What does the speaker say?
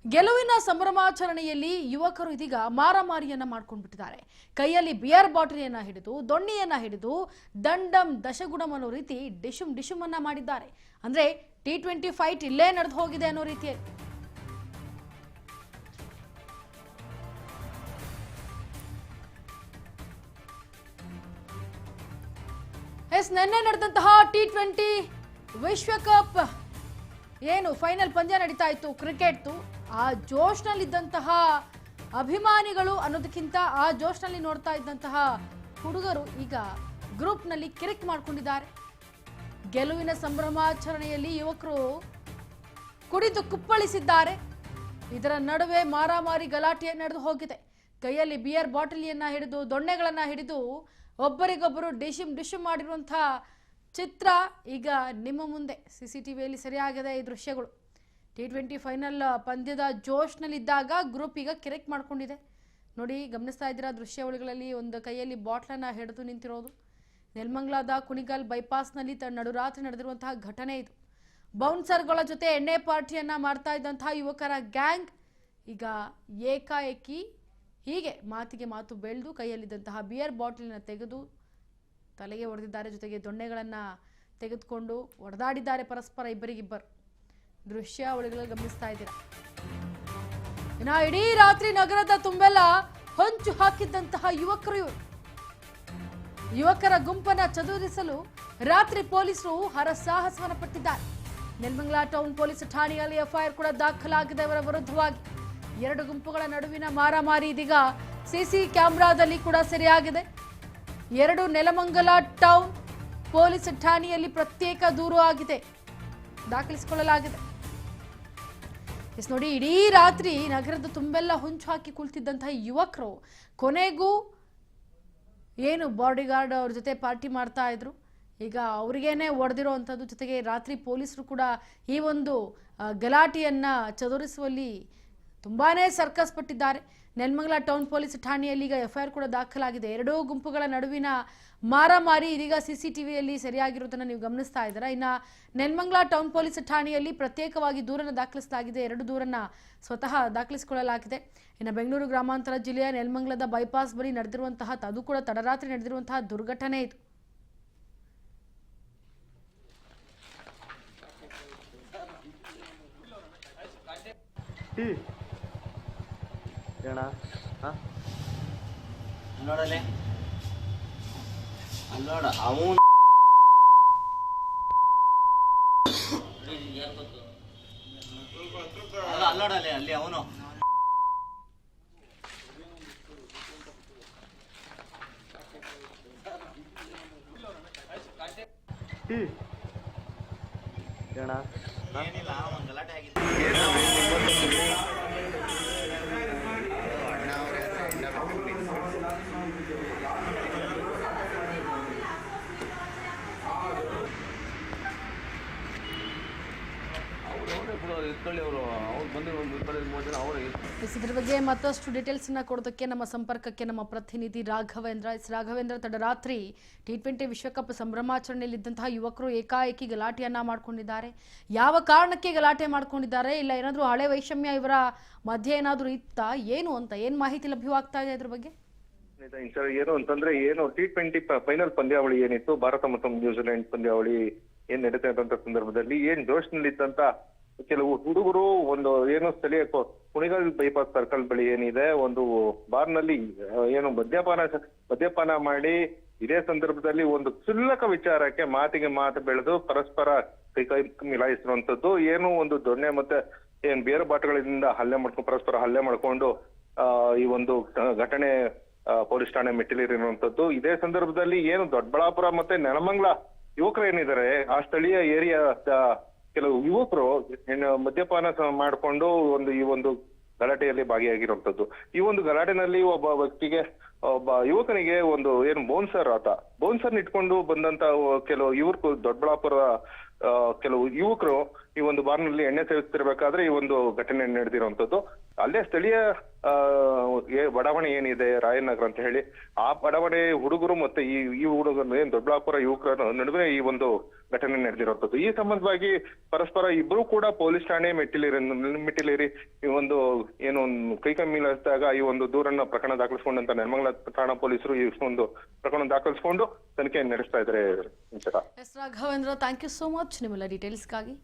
ಗೆಲುವಿನ ಸಂಭ್ರಮಾಚರಣೆಯಲ್ಲಿ ಯುವಕರು ಇದೀಗ ಮಾರಾಮಾರಿಯನ್ನ ಮಾಡ್ಕೊಂಡ್ಬಿಟ್ಟಿದ್ದಾರೆ. ಕೈಯಲ್ಲಿ ಬಿಯರ್ ಬಾಟಲಿಯನ್ನ ಹಿಡಿದು ದೊಣ್ಣೆಯನ್ನ ಹಿಡಿದು ದಂಡಂ ದಶಗುಣಂ ಅನ್ನೋ ರೀತಿ ಡಿಶುಮ್ ಡಿಶುಮ್ ಅನ್ನ ಮಾಡಿದ್ದಾರೆ. ಅಂದ್ರೆ T20 ಫೈಟ್ ಇಲ್ಲೇ ನಡೆದು ಹೋಗಿದೆ ಅನ್ನೋ ರೀತಿಯಲ್ಲಿ. ನಿನ್ನೆ ನಡೆದಂತಹ T20 ವಿಶ್ವಕಪ್ ಏನು ಫೈನಲ್ ಪಂದ್ಯ ನಡೀತಾ ಇತ್ತು ಕ್ರಿಕೆಟ್ದು, ಆ ಜೋಶ್ನಲ್ಲಿದ್ದಂತಹ ಅಭಿಮಾನಿಗಳು ಅನ್ನೋದಕ್ಕಿಂತ ಆ ಜೋಶ್ನಲ್ಲಿ ನೋಡ್ತಾ ಇದ್ದಂತಹ ಹುಡುಗರು ಈಗ ಗ್ರೂಪ್ನಲ್ಲಿ ಕಿರಿಕ್ ಮಾಡ್ಕೊಂಡಿದ್ದಾರೆ. ಗೆಲುವಿನ ಸಂಭ್ರಮಾಚರಣೆಯಲ್ಲಿ ಯುವಕರು ಕುಡಿದು ಕುಪ್ಪಳಿಸಿದ್ದಾರೆ. ಇದರ ನಡುವೆ ಮಾರಾಮಾರಿ ಗಲಾಟೆ ನಡೆದು ಹೋಗಿದೆ. ಕೈಯಲ್ಲಿ ಬಿಯರ್ ಬಾಟಲಿಯನ್ನ ಹಿಡಿದು ದೊಣ್ಣೆಗಳನ್ನ ಹಿಡಿದು ಒಬ್ಬರಿಗೊಬ್ಬರು ಡಿಶುಮ್ ಮಾಡಿರುವಂತಹ ಚಿತ್ರ ಈಗ ನಿಮ್ಮ ಮುಂದೆ CCTVಯಲ್ಲಿ ಸರಿಯಾಗಿದೆ. ಈ ದೃಶ್ಯಗಳು T20 ಫೈನಲ್ ಪಂದ್ಯದ ಜೋಶ್ನಲ್ಲಿದ್ದಾಗ ಗ್ರೂಪ್ ಈಗ ಕಿರಿಕ್ ಮಾಡ್ಕೊಂಡಿದೆ. ನೋಡಿ, ಗಮನಿಸ್ತಾ ಇದ್ದೀರಾ ದೃಶ್ಯಾವಳಿಗಳಲ್ಲಿ ಒಂದು ಕೈಯಲ್ಲಿ ಬಾಟ್ಲನ್ನ ಹಿಡಿದು ನಿಂತಿರೋದು. ನೆಲಮಂಗಲದ ಕುಣಿಗಲ್ ಬೈಪಾಸ್ನಲ್ಲಿ ನಡುರಾತ್ರಿ ನಡೆದಿರುವಂತಹ ಘಟನೆ ಇದು. ಬೌನ್ಸರ್ಗಳ ಜೊತೆ ಎಣ್ಣೆ ಪಾರ್ಟಿಯನ್ನ ಮಾಡ್ತಾ ಇದ್ದಂತಹ ಯುವಕರ ಗ್ಯಾಂಗ್ ಈಗ ಏಕಾಏಕಿ ಹೀಗೆ ಮಾತಿಗೆ ಮಾತು ಬೆಳೆದು ಕೈಯಲ್ಲಿದ್ದಂತಹ ಬಿಯರ್ ಬಾಟಲಿನ ತೆಗೆದು ತಲೆಗೆ ಹೊಡೆದಿದ್ದಾರೆ. ಜೊತೆಗೆ ದೊಣ್ಣೆಗಳನ್ನು ತೆಗೆದುಕೊಂಡು ಹೊಡೆದಾಡಿದ್ದಾರೆ ಪರಸ್ಪರ ಇಬ್ಬರಿಗಿಬ್ಬರು. ದೃಶ್ಯಾವಳಿಗಳು ಗಮನಿಸ್ತಾ ಇದ್ದೀರಾ. ಇನ್ನು ಇಡೀ ರಾತ್ರಿ ನಗರದ ತುಂಬೆಲ್ಲ ಹೊಂಚು ಹಾಕಿದ್ದಂತಹ ಯುವಕರ ಗುಂಪನ್ನ ಚದುರಿಸಲು ರಾತ್ರಿ ಪೊಲೀಸರು ಹರಸಾಹಸವನ್ನ ಪಟ್ಟಿದ್ದಾರೆ. ನೆಲಮಂಗಲ ಟೌನ್ ಪೊಲೀಸ್ ಠಾಣೆಯಲ್ಲಿ FIR ಕೂಡ ದಾಖಲಾಗಿದೆ ಇವರ ವಿರುದ್ಧವಾಗಿ. ಎರಡು ಗುಂಪುಗಳ ನಡುವಿನ ಮಾರಾಮಾರಿ ಇದೀಗ CC ಕ್ಯಾಮೆರಾದಲ್ಲಿ ಕೂಡ ಸೆರೆಯಾಗಿದೆ. ಎರಡು ನೆಲಮಂಗಲ ಟೌನ್ ಪೊಲೀಸ್ ಠಾಣೆಯಲ್ಲಿ ಪ್ರತ್ಯೇಕ ದೂರು ಆಗಿದೆ, ದಾಖಲಿಸಿಕೊಳ್ಳಲಾಗಿದೆ. ನೋಡಿ, ಇಡೀ ರಾತ್ರಿ ನಗರದ ತುಂಬೆಲ್ಲ ಹೊಂಚು ಹಾಕಿ ಕುಳಿತಿದ್ದಂತಹ ಯುವಕರು ಕೊನೆಗೂ ಏನು ಬಾಡಿಗಾರ್ಡ್ ಅವ್ರ ಜೊತೆ ಪಾರ್ಟಿ ಮಾಡ್ತಾ ಇದ್ರು, ಈಗ ಅವ್ರಿಗೇನೆ ಹೊಡೆದಿರೋ ಅಂಥದ್ದು. ಜೊತೆಗೆ ರಾತ್ರಿ ಪೊಲೀಸರು ಕೂಡ ಈ ಒಂದು ಗಲಾಟೆಯನ್ನ ಚದುರಿಸುವಲ್ಲಿ ತುಂಬಾನೇ ಸರ್ಕಸ್ ಪಟ್ಟಿದ್ದಾರೆ. ನೆಲಮಂಗಲ ಟೌನ್ ಪೊಲೀಸ್ ಠಾಣೆಯಲ್ಲಿ ಈಗ FIR ಕೂಡ ದಾಖಲಾಗಿದೆ. ಎರಡೂ ಗುಂಪುಗಳ ನಡುವಿನ ಮಾರಾಮಾರಿ ಇದೀಗ CCTVಯಲ್ಲಿ ಸರಿಯಾಗಿರುವುದನ್ನು ನೀವು ಗಮನಿಸ್ತಾ ಇದ್ದೀರಾ. ಇನ್ನು ನೆಲಮಂಗಲ ಟೌನ್ ಪೊಲೀಸ್ ಠಾಣೆಯಲ್ಲಿ ಪ್ರತ್ಯೇಕವಾಗಿ ದೂರನ್ನು ದಾಖಲಿಸಲಾಗಿದೆ. ಎರಡು ದೂರನ್ನ ಸ್ವತಃ ದಾಖಲಿಸಿಕೊಳ್ಳಲಾಗಿದೆ. ಇನ್ನು ಬೆಂಗಳೂರು ಗ್ರಾಮಾಂತರ ಜಿಲ್ಲೆಯ ನೆಲಮಂಗಲದ ಬೈಪಾಸ್ ಬಳಿ ನಡೆದಿರುವಂತಹ ಅದು ಕೂಡ ತಡರಾತ್ರಿ ನಡೆದಿರುವಂತಹ ದುರ್ಘಟನೆ ಇದು. ನೋಡಲೆ ಅಲ್ಲೋಡ ಅವನು ಅಲ್ಲೋಡಲೆ ಅಲ್ಲಿ ಅವನು ಏನಿಲ್ಲ ಒಂದು ಗಲಾಟೆ ಆಗಿದೆ. ಇದ್ರ ಬಗ್ಗೆ ಮತ್ತಷ್ಟು ಡೀಟೇಲ್ಸ್ ಕೊಡೋದಕ್ಕೆ ನಮ್ಮ ಸಂಪರ್ಕಕ್ಕೆ ನಮ್ಮ ಪ್ರತಿನಿಧಿ ರಾಘವೇಂದ್ರ ತಡರಾತ್ರಿ T20 ವಿಶ್ವಕಪ್ ಸಂಭ್ರಮಾಚರಣೆಯಲ್ಲಿದ್ದಂತಹ ಯುವಕರು ಏಕಾಏಕಿ ಗಲಾಟೆಯನ್ನ ಮಾಡ್ಕೊಂಡಿದ್ದಾರೆ. ಯಾವ ಕಾರಣಕ್ಕೆ ಗಲಾಟೆ ಮಾಡ್ಕೊಂಡಿದ್ದಾರೆ, ಇಲ್ಲ ಏನಾದ್ರೂ ಹಳೆ ವೈಷಮ್ಯ ಇವರ ಮಧ್ಯೆ ಏನಾದ್ರೂ ಇತ್ತಾ, ಏನು ಅಂತ ಏನ್ ಮಾಹಿತಿ ಲಭ್ಯವಾಗ್ತಾ ಇದೆ ಇದ್ರ ಬಗ್ಗೆ? ಏನು ಅಂತಂದ್ರೆ T20 ಫೈನಲ್ ಪಂದ್ಯಾವಳಿ ಏನಿತ್ತು, ಭಾರತ ಮತ್ತು ನ್ಯೂಜಿಲೆಂಡ್ ಪಂದ್ಯಾವಳಿ ಏನ್ ನಡೀತಾ ಇದ್ದಂತ ಸಂದರ್ಭದಲ್ಲಿ ಜೋಶ್ನಲ್ಲಿದ್ದಂತ ಕೆಲವು ಹುಡುಗರು ಸ್ಥಳೀಯ ಕುಣಿಗಲ್ ಬೈಪಾಸ್ ಸರ್ಕಲ್ ಬಳಿ ಏನಿದೆ ಒಂದು ಬಾರ್ನಲ್ಲಿ ಮದ್ಯಪಾನ ಮಾಡಿ ಇದೇ ಸಂದರ್ಭದಲ್ಲಿ ಒಂದು ಕ್ಷುಲ್ಲಕ ವಿಚಾರಕ್ಕೆ ಮಾತಿಗೆ ಮಾತು ಬೆಳೆದು ಪರಸ್ಪರ ಕೈ ಮಿಲಾಯಿಸಿರುವಂತದ್ದು. ಒಂದು ದೊಣ್ಣೆ ಮತ್ತೆ ಬೇರೆ ಬಾಟುಗಳಿಂದ ಪರಸ್ಪರ ಹಲ್ಲೆ ಮಾಡ್ಕೊಂಡು ಈ ಒಂದು ಘಟನೆ ಪೊಲೀಸ್ ಠಾಣೆ ಮೆಟ್ಟಿಲಿರುವಂತದ್ದು. ಇದೇ ಸಂದರ್ಭದಲ್ಲಿ ದೊಡ್ಡಬಳ್ಳಾಪುರ ಮತ್ತೆ ನೆಲಮಂಗಲ ಯುವಕರು ಏನಿದ್ದಾರೆ, ಆ ಸ್ಥಳೀಯ ಏರಿಯಾದ ಕೆಲವು ಯುವಕರು ಮದ್ಯಪಾನ ಮಾಡಿಕೊಂಡು ಈ ಒಂದು ಗಲಾಟೆಯಲ್ಲಿ ಭಾಗಿಯಾಗಿರುವಂತದ್ದು. ಈ ಒಂದು ಗಲಾಟೆನಲ್ಲಿ ಒಬ್ಬ ಯುವಕನಿಗೆ ಬೌನ್ಸರ್ ಇಟ್ಕೊಂಡು ಬಂದಂತ ಕೆಲವು ಯುವಕರು ದೊಡ್ಡಬಳ್ಳಾಪುರ ಕೆಲವು ಯುವಕರು ಈ ಒಂದು ಬಾರ್ನಲ್ಲಿ ಎಣ್ಣೆ ಸೇವಿಸ್ತಿರ್ಬೇಕಾದ್ರೆ ಈ ಒಂದು ಘಟನೆ ನಡೆದಿರುವಂತದ್ದು. ಅಲ್ಲೇ ಸ್ಥಳೀಯ ಬಡಾವಣೆ ಏನಿದೆ ರಾಯನಗರ ಅಂತ ಹೇಳಿ, ಆ ಬಡಾವಣೆ ಹುಡುಗರು ಮತ್ತೆ ಈ ಹುಡುಗರು ದೊಡ್ಡಬಳ್ಳಾಪುರ ಯುವಕರ ನಡುವೆ ಈ ಒಂದು ಘಟನೆ ನಡೆದಿರುವಂತದ್ದು. ಈ ಸಂಬಂಧವಾಗಿ ಪರಸ್ಪರ ಇಬ್ರು ಕೂಡ ಪೊಲೀಸ್ ಠಾಣೆ ಮೆಟ್ಟಿಲೇರಿ ಈ ಒಂದು ಕೈಕ ಮಿಲಾಯಿಸಿದಾಗ ಈ ಒಂದು ದೂರನ್ನ ಪ್ರಕರಣ ದಾಖಲಿಸಿಕೊಂಡಂತ ನೆಲಮಂಗಲ ಠಾಣಾ ಪೊಲೀಸರು ಈ ಒಂದು ಪ್ರಕರಣ ದಾಖಲಿಸಿಕೊಂಡು ತನಿಖೆ ನಡೆಸ್ತಾ ಇದ್ದಾರೆ. S Raghavendra, thank you so much ನಿಮ್ಮೆಲ್ಲ ಡೀಟೇಲ್ಸ್ಗಾಗಿ.